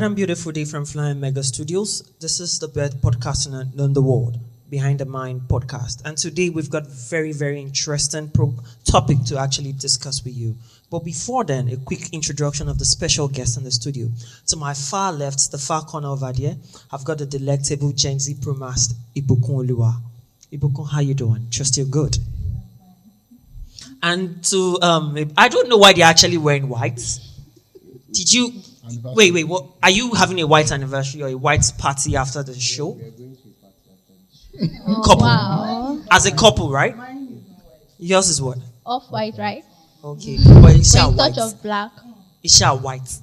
and beautiful day from Flying Mega Studios. This is the best podcast in the world, Behind the Mind podcast. And today we've got very, very interesting topic to actually discuss with you. But before then, a quick introduction of the special guest in the studio. To my far left, the far corner over there, I've got the delectable Gen Z Promaster, Ibukun Oluwa. Ibukun, how you doing? Trust you're good. And to, I don't know why they're actually wearing white. Did you... Wait, what? Are you having a white anniversary or a white party after the show? We are going to a party after the show. Couple. Wow. As a couple, right? Yours is what? Off-white, right? Okay. But it's With a white. touch of black. It's white.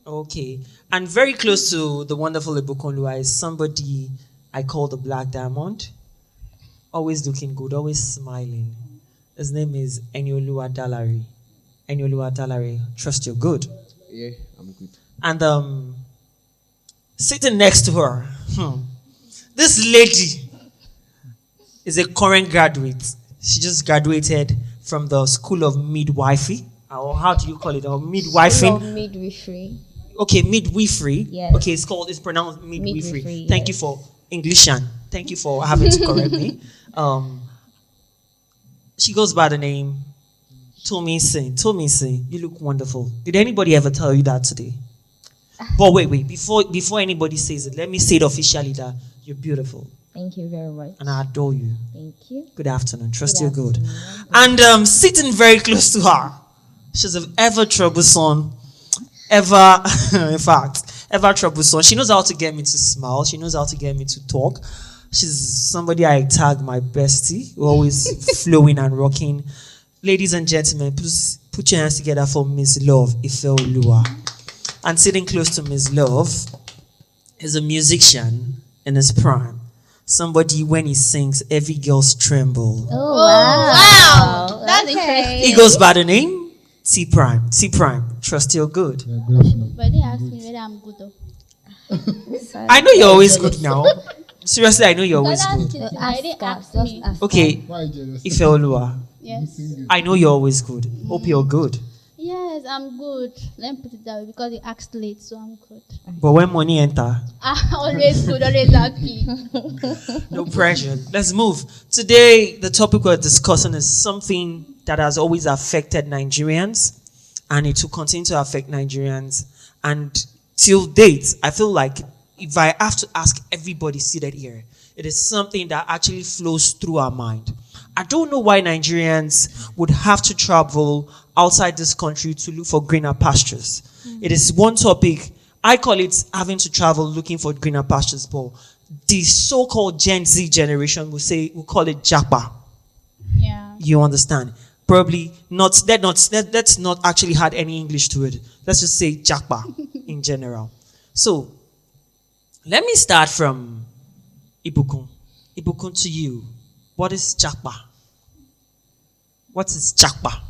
Okay. And very close to the wonderful Ibukonlua is somebody I call the Black Diamond. Always looking good, always smiling. His name is Eniooluwa Dalari. Eniooluwa Dalari, trust you're good. Yeah, I'm good. And sitting next to her, this lady is a current graduate. She just graduated from the School of Midwifery. Or how do you call it? Or midwifing? Midwifery. Okay, midwifery. Yes. Okay, it's pronounced midwifery. Midwifery, Thank you yes. for Englishan. Thank you for having to correct me. She goes by the name Tomi, you look wonderful. Did anybody ever tell you that today? But wait. Before anybody says it, let me say it officially that you're beautiful. Thank you very much. And I adore you. Thank you. Good afternoon. Trust Good you're good. afternoon. And sitting very close to her, she's an ever troublesome, ever troublesome. She knows how to get me to smile. She knows how to get me to talk. She's somebody I tag my bestie, who always flowing and rocking. Ladies and gentlemen, please put your hands together for Miss Love Ifeoluwa. And sitting close to Miss Love is a musician in his prime. Somebody, when he sings, every girl's tremble. Oh, wow. That's interesting. He goes by the name T Prime. T Prime, trust you're good. Yeah, good afternoon. But they asked me whether I'm good though. I know you're always good now. Seriously, I know you're always Because good. I didn't ask me. Okay, Why jealous? Ifeoluwa, Yes. I know you're always good. Hope you're good. Yes, I'm good. Let me put it that way because they asked late, so I'm good. But when money enter, Always good, always happy. no pressure. Let's move. Today, the topic we're discussing is something that has always affected Nigerians, and it will continue to affect Nigerians. And till date, I feel like if I have to ask everybody seated here, it is something that actually flows through our mind. I don't know why Nigerians would have to travel outside this country to look for greener pastures. It is one topic. I call it having to travel looking for greener pastures, but the so-called Gen Z generation will call it JAPA. Yeah. You understand? Probably not. Let's not actually add any English to it. Let's just say JAPA in general. So let me start from Ibukun. Ibukun, to you. What is JAPA? What is JAPA?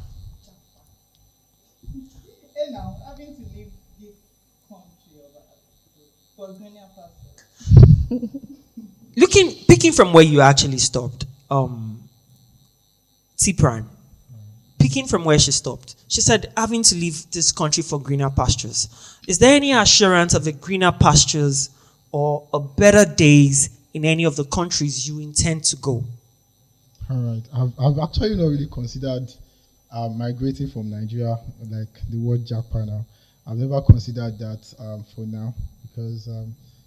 Now, having to leave this country for greener pastures. Picking from where you actually stopped, T Prime. Picking from where she stopped, she said, having to leave this country for greener pastures. Is there any assurance of a greener pastures or a better days in any of the countries you intend to go? All right. I've actually not really considered migrating from Nigeria, like the word Japan now. I've never considered that for now because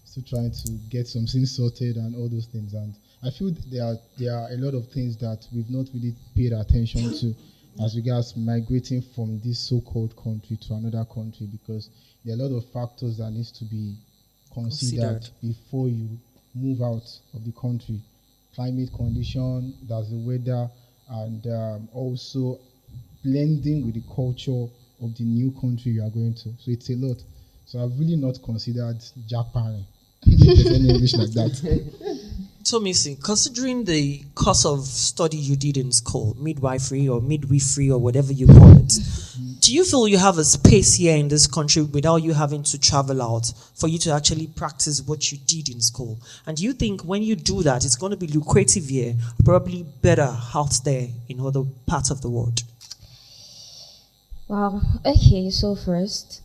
still trying to get some things sorted and all those things. And I feel there are a lot of things that we've not really paid attention to as regards migrating from this so-called country to another country, because there are a lot of factors that needs to be considered before you move out of the country. Climate condition, that's the weather, and also blending with the culture of the new country you are going to. So it's a lot. So I've really not considered Japan. If there's any English like that. Tomisi, considering the course of study you did in school, midwifery or whatever you call it, do you feel you have a space here in this country without you having to travel out for you to actually practice what you did in school? And do you think when you do that, it's going to be lucrative here, probably better out there in other parts of the world? Wow. Okay, so first,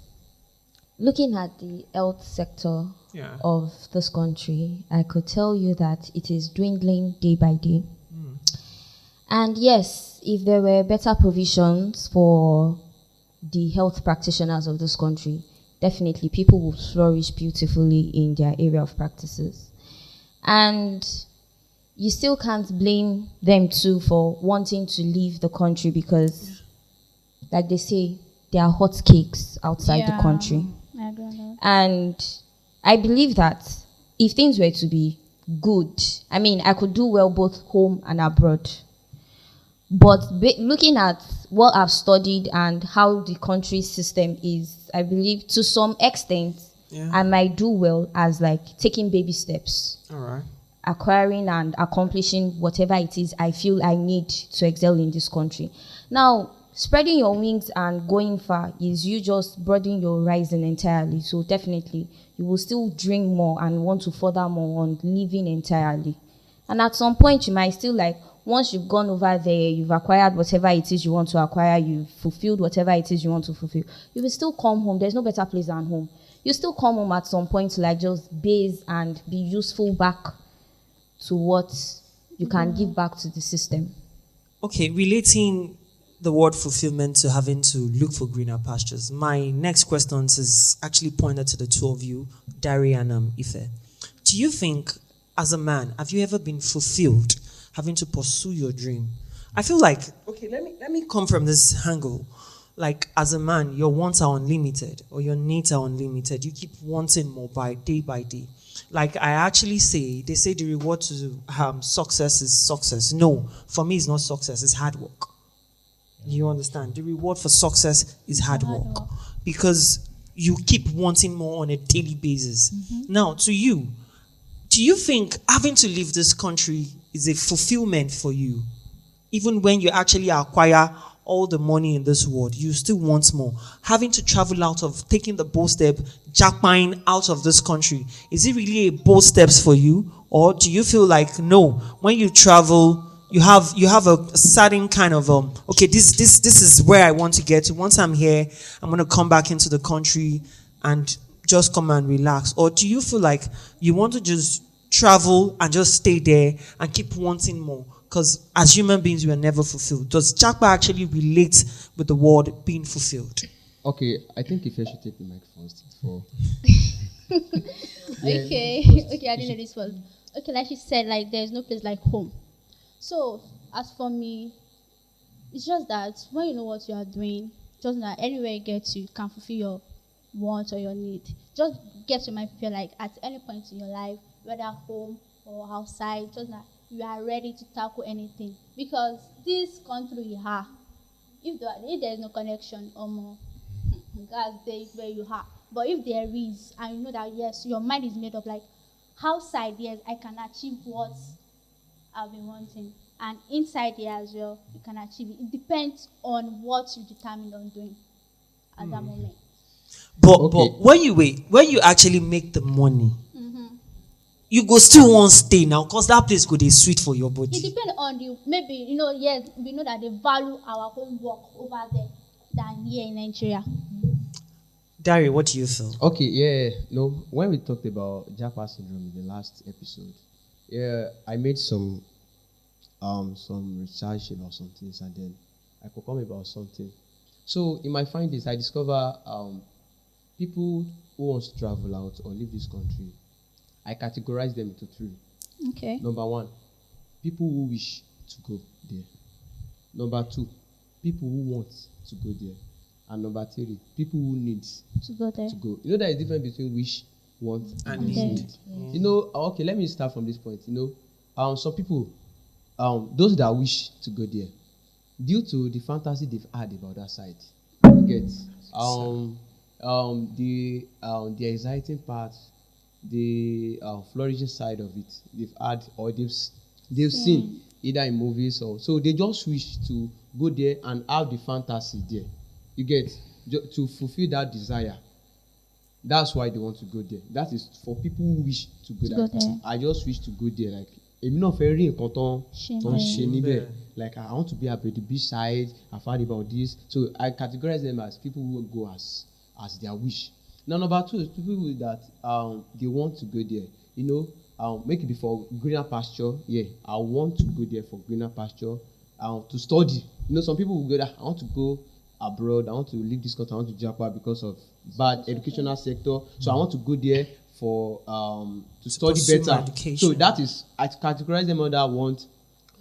Looking at the health sector Yeah. of this country, I could tell you that it is dwindling day by day. And yes, if there were better provisions for the health practitioners of this country, definitely people will flourish beautifully in their area of practices. And you still can't blame them too for wanting to leave the country because, like they say, there are hot cakes outside the country. I agree on that. And I believe that if things were to be good, I mean, I could do well both home and abroad. But looking at what I've studied and how the country's system is, I believe to some extent, Yeah. I might do well as like taking baby steps, All right. acquiring and accomplishing whatever it is I feel I need to excel in this country. Now, spreading your wings and going far is you just broadening your horizon entirely. So definitely, you will still dream more and want to further more on living entirely. And at some point, you might still like, once you've gone over there, you've acquired whatever it is you want to acquire, you've fulfilled whatever it is you want to fulfill, you will still come home. There's no better place than home. You still come home at some point to like just base and be useful back to what you can give back to the system. Okay, relating the word fulfillment to having to look for greener pastures. My next question is actually pointed to the two of you, Dari and Ife. Do you think, as a man, have you ever been fulfilled having to pursue your dream? I feel like, okay, let me come from this angle. Like, as a man, your wants are unlimited or your needs are unlimited. You keep wanting more by day. Like I actually say, they say the reward to success is success. No, for me, it's not success, it's hard work. You understand? The reward for success is hard work because you keep wanting more on a daily basis. Now, to you, do you think having to leave this country is a fulfillment for you? Even when you actually acquire all the money in this world, you still want more. Having to travel out of, taking the bold step, jackpine out of this country, is it really a bold steps for you? Or do you feel like, no, when you travel, you have a certain kind of, okay, this is where I want to get to. Once I'm here, I'm going to come back into the country and just come and relax? Or do you feel like you want to just travel and just stay there and keep wanting more? Because as human beings, we are never fulfilled. Does JAPA actually relate with the word being fulfilled? Okay, I think if I should take the mic first for Okay, okay, I didn't know this was. Okay, like she said, like there's no place like home. So as for me, it's just that when you know what you are doing, just that anywhere you get to, you can fulfill your want or your need. Just get to my feel like at any point in your life, whether home or outside, just that you are ready to tackle anything. Because this country we have, if there is no connection or more, that's there is where you are. But if there is, and you know that yes, your mind is made up like outside, yes, I can achieve what I've been wanting. And inside here as well, you can achieve it. It depends on what you determined on doing at that moment. But Okay. when you actually make the money, you go still want stay now because that place go dey sweet for your It body. depends on the maybe yes, we know that they value our home work over there than here in Nigeria. Dari, what do you feel? Okay, yeah, no. When we talked about JAPA syndrome in the last episode, yeah, I made some research about some things, and then I could come about something. So in my findings, I discover people who want to travel out or leave this country. I categorize them into three. Okay. Number one, people who wish to go there. Number two, people who want to go there. And number three, people who need To go there. to go. You know there is difference between wish, want, And and need. need. You know, okay, let me start from this point. You know, some people, those that wish to go there, due to the fantasy they've had about that side, you get the exciting part, the flourishing side of it, they've had or they've seen either in movies or so they just wish to go there and have the fantasy there. You get to fulfill that desire. That's why they want to go there. That is for people who wish to go there. there. I just wish to go there. Like, èmi náà fẹ́ rí nǹkan tó ń ṣe níbẹ̀. Like, I want to be at the beach side. I've heard about this. So I categorize them as people who go as their wish. Now, number two is people that they want to go there. You know, make it be for greener pasture. Yeah, I want to go there for greener pasture. To study. You know, some people will go there. I want to go abroad. I want to leave this country. I want to JAPA because of bad educational sector. So I want to go there for to study pursue better. education. So that is, I categorize them under want.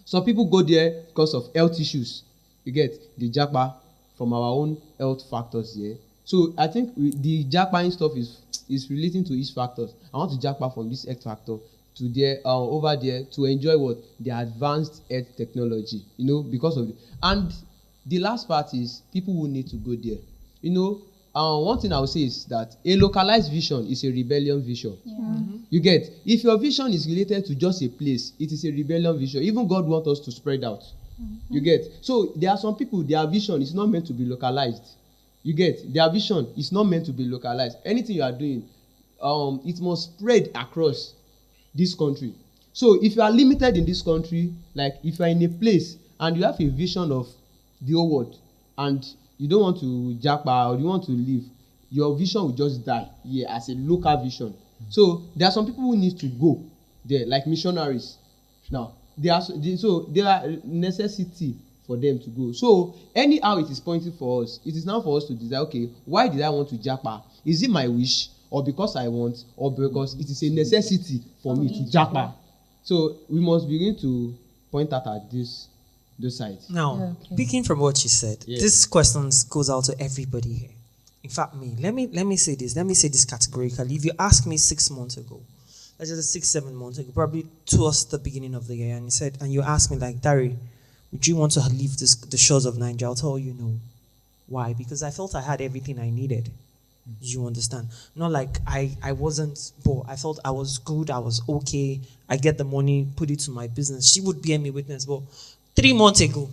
Some people go there because of health issues. You get the JAPA from our own health factors here. So I think the JAPAing stuff is relating to each factors. I want to JAPA from this health factor to there over there to enjoy what the advanced health technology. You know, because of and the last part is people who need to go there. You know, one thing I would say is that a localized vision is a rebellion vision. Yeah. You get, if your vision is related to just a place, it is a rebellion vision. Even God wants us to spread out. You get, so there are some people, their vision is not meant to be localized. You get, their vision is not meant to be localized. Anything you are doing, it must spread across this country. So if you are limited in this country, like if you are in a place and you have a vision of the whole world and you don't want to japa or you want to live, your vision will just die here as a local vision. So there are some people who need to go there, like missionaries. Now there are necessity for them to go. So anyhow it is pointing for us, it is now for us to decide, okay, why did I want to japa? Is it my wish, or because I want, or because it is a necessity for me to japa? So we must begin to point out at those sides. Now, speaking from what you said, this question goes out to everybody here. In fact, let me say this categorically. If you asked me 6 months ago, let's just 6-7 months ago, probably towards the beginning of the year, and you asked me like, Dari, would you want to leave the shores of Nigeria? I'll tell you no. Why? Because I felt I had everything I needed. You understand? Not like I wasn't poor. I felt I was good. I was okay. I get the money, put it to my business. She would bear me witness. But 3 months ago,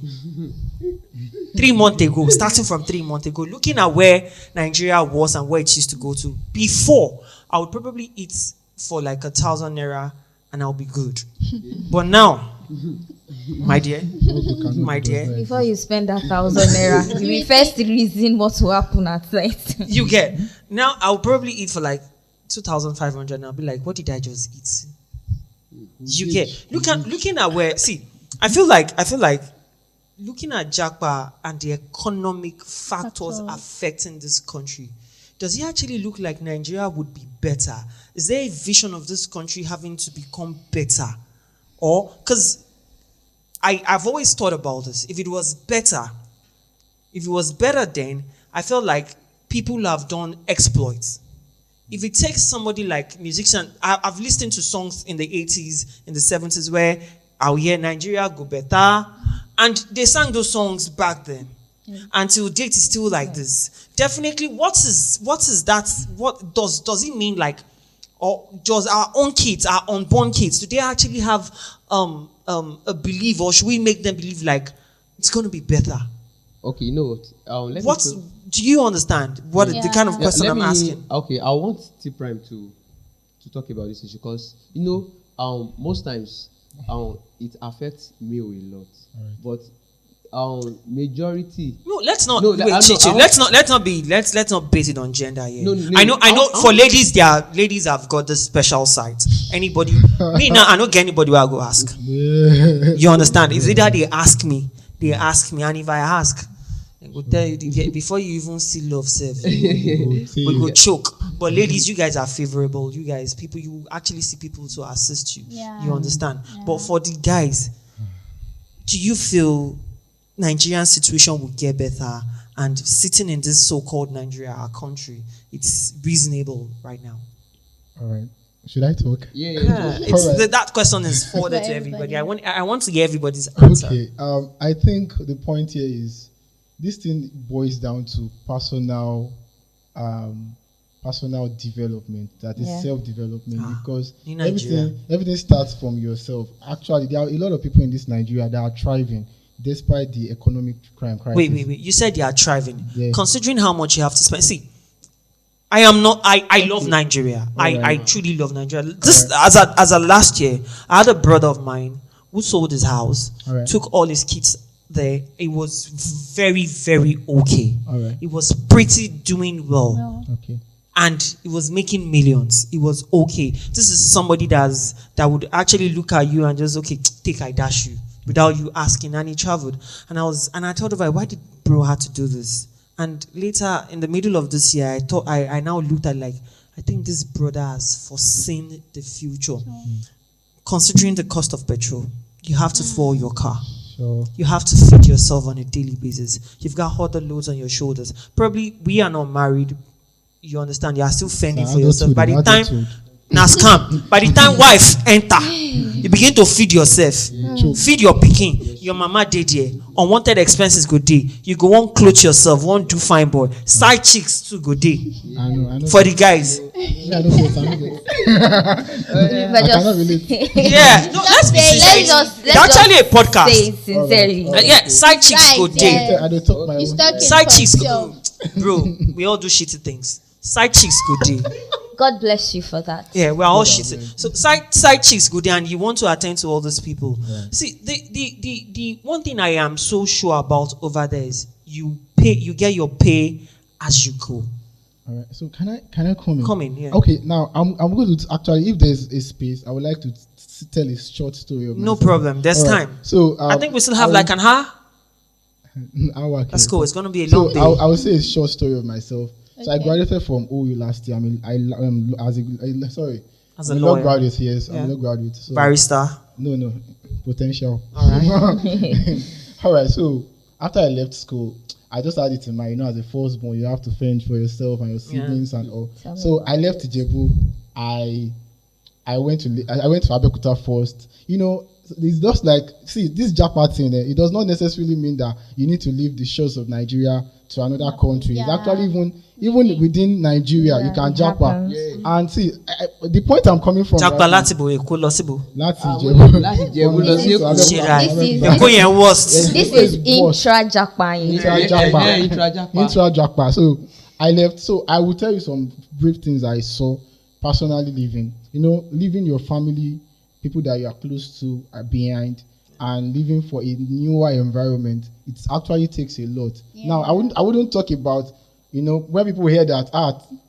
starting from 3 months ago, looking at where Nigeria was and where it used to go to, before, I would probably eat for like 1,000 naira and I'll be good. But now, my dear, before you spend 1,000 naira, you will first reason what will happen at night. You get, now I'll probably eat for like 2,500 and I'll be like, what did I just eat? You get, looking at where, see, I feel like looking at JAPA and the economic factors affecting this country, does it actually look like Nigeria would be better? Is there a vision of this country having to become better? Or, because I've always thought about this. If it was better then, I felt like people have done exploits. If it takes somebody like musician, I've listened to songs in the 80s, in the 70s where I'll hear Nigeria go better. And they sang those songs back then. Until date is still like this. Definitely, what is that? What does it mean, like, or does our own kids, our unborn kids, do they actually have a belief, or should we make them believe like it's gonna be better? Okay, you know what? Do you understand what the kind of question I'm asking? Okay, I want T-Prime to talk about this issue because you know most times it affects male a lot, but majority. No, let's not. Let's not base it on gender here. I know. For ladies, ladies have got the special side. Anybody, me now, I don't get anybody where I go ask. You understand? It's either they ask me, and if I ask, I go tell you before you even see love self, we go choke. But ladies, you guys are favorable. You guys, people, you actually see people to assist you. Yeah. You understand? Yeah. But for the guys, do you feel Nigerian situation will get better, and sitting in this so-called Nigeria, our country, it's reasonable right now? All right. Should I talk? Yeah. That question is forwarded to everybody. I want to hear everybody's answer. Okay. I think the point here is this thing boils down to personal development, that is self-development, because everything starts from yourself. Actually, there are a lot of people in this Nigeria that are thriving despite the economic crime crisis. Wait. You said you are thriving. Yeah. Considering how much you have to spend. See, I love Nigeria. I truly love Nigeria. This as a last year, I had a brother of mine who sold his house, took all his kids there. It was very, very okay. It was pretty doing well. Okay. and he was making millions. It was okay. This is somebody that would actually look at you and just, okay, take, I dash you, without you asking. And he traveled. And I thought about, why did bro have to do this? And later, in the middle of this year, I now looked at, like, I think this brother has foreseen the future. Considering the cost of petrol, you have to fuel your car. Sure. You have to feed yourself on a daily basis. You've got other loads on your shoulders. Probably we are not married. You understand? You are still fending for yourself. By the time now scam, by the time wife enter, you begin to feed yourself. Feed your pikin. Your mama did here. Unwanted expenses go day. You go one clothe yourself, one do fine boy. Side chicks too go day. I know. For the guys. Yeah, I don't get. I cannot relate. Yeah, no, let's be serious. It's actually a podcast. Say it sincerely. Yeah, side chicks go day. Yeah. I don't talk my You own. stuck in Side chicks go, yourself. bro. We all do shitty things. Side chicks go day. God bless you for that. Yeah, we're all shitty. So side chicks go there, and you want to attend to all those people. Yeah. See, the one thing I am so sure about over there is you get your pay as you go. All right. So can I come in? Come in, yeah. Okay. Now I'm going to actually, if there's a space, I would like to tell a short story of No myself. problem. There's All right. time. So I think we still have like an hour. hour. That's cool. It's gonna be a So long day. I will say a short story of myself. So I Okay. graduated from OU last year. I'm As a I'm a law lawyer. graduate. Yes, Yeah. I'm a law graduate. So Barrister. no, potential. All right. All right. So after I left school, I just had it in mind. As a firstborn, you have to fend for yourself and your siblings and all. Tell me So about I left Ijebu. I went to Abeokuta first. It's just like, see, this JAPA thing. It does not necessarily mean that you need to leave the shores of Nigeria to another country. It's Yeah. actually even within Nigeria, you can it JAPA. happens. And see, the point I'm coming from. Japa Latibo, Eko Losibo. Láti láti Ìjẹ̀bú lọ sí Èkó. Eko yen worst. This is intra-Japan. Intra-Japa. So I left. So I will tell you some brief things I saw personally living. Leaving your family, people that you are close to are behind, and living for a newer environment. It actually takes a lot. Yeah. Now I wouldn't talk about when people hear that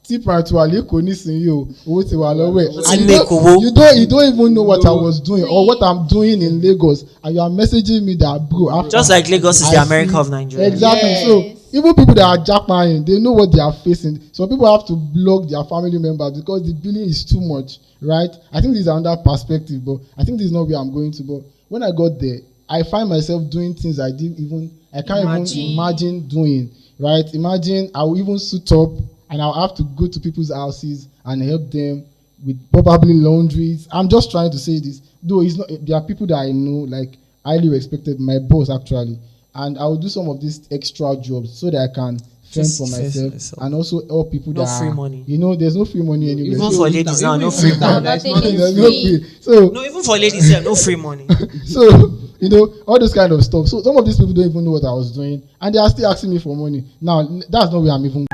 Tipa to Aleko nisin yo owó ti wà lọ́wọ́ ẹ̀. And you don't even know what I was doing or what I'm doing in Lagos, and you are messaging me that, bro. After Just like Lagos is the America of Nigeria. Exactly. Yes. So even people that are jackpotting, they know what they are facing. Some people have to block their family members because the billing is too much, right? I think this is another perspective, but I think this is not where I'm going to. But when I got there, I find myself doing things I can't even imagine doing, right? Imagine I will even suit up and I'll have to go to people's houses and help them with probably laundries. I'm just trying to say this, though it's not. There are people that I know, like highly respected, my boss actually, and I will do some of these extra jobs so that I can fend Just for fend for myself yourself. and also help people No that free money. there's no free money anywhere. Even So for ladies now, no free money. Nothing there's is no free. free. So No, even for ladies here, no free money. so all those kind of stuff. So some of these people don't even know what I was doing, and they are still asking me for money. Now that's not where I'm even